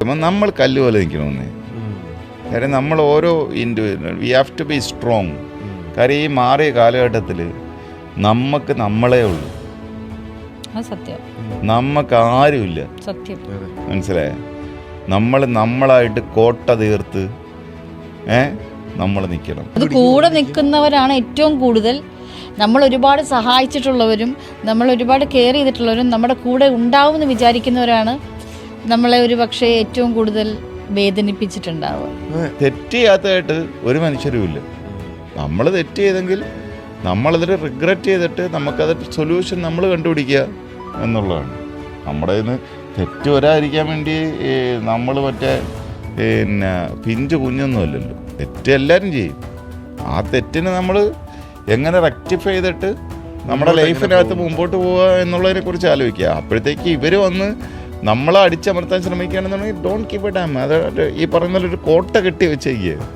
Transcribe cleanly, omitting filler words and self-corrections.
നമ്മൾ കല്ല് പോലെ നിൽക്കണമെന്ന്. കാര്യം നമ്മൾ ഓരോ individual we have to be strong. കാര്യം ഈ മാറിയ കാലഘട്ടത്തിൽ നമുക്ക് നമ്മളേ ഉള്ളൂ, സത്യം. നമുക്ക് ആരുമില്ല. സത്യം. മനസ്സിലായ? നമ്മളായിട്ട് കോട്ട തീർത്ത് നമ്മൾ നിൽക്കണം. അത് കൂടെ നിൽക്കുന്നവരാണ് ഏറ്റവും കൂടുതൽ. നമ്മൾ ഒരുപാട് സഹായിച്ചിട്ടുള്ളവരും നമ്മൾ ഒരുപാട് കെയർ ചെയ്തിട്ടുള്ളവരും നമ്മുടെ കൂടെ ഉണ്ടാവുമെന്ന് വിചാരിക്കുന്നവരാണ് നമ്മളെ ഒരു പക്ഷേ ഏറ്റവും കൂടുതൽ വേദനിപ്പിച്ചിട്ടുണ്ടാവുക. തെറ്റ് ചെയ്യാത്തതായിട്ട് ഒരു മനുഷ്യരും ഇല്ല. നമ്മൾ തെറ്റ് ചെയ്തെങ്കിൽ നമ്മളതിൽ റിഗ്രറ്റ് ചെയ്തിട്ട് നമുക്കതൊരു സൊല്യൂഷൻ നമ്മൾ കണ്ടുപിടിക്കുക എന്നുള്ളതാണ്. നമ്മുടെ ഇന്ന് തെറ്റ് വരാതിരിക്കാൻ വേണ്ടി നമ്മൾ മറ്റേ പിഞ്ചു കുഞ്ഞൊന്നുമല്ലല്ലോ. തെറ്റ് എല്ലാവരും ചെയ്യും. ആ തെറ്റിന് നമ്മൾ എങ്ങനെ റെക്ടിഫൈ ചെയ്തിട്ട് നമ്മുടെ ലൈഫിനകത്ത് മുമ്പോട്ട് പോവുക എന്നുള്ളതിനെ കുറിച്ച് ആലോചിക്കുക. അപ്പോഴത്തേക്ക് ഇവർ വന്ന് നമ്മളെ അടിച്ചമർത്താൻ ശ്രമിക്കുകയാണെന്നുണ്ടെങ്കിൽ ഡോണ്ട് കീപ്പ് എ ഡാം. അത് ഈ പറയുന്ന ഒരു കോട്ട കെട്ടി വെച്ചേക്കുക.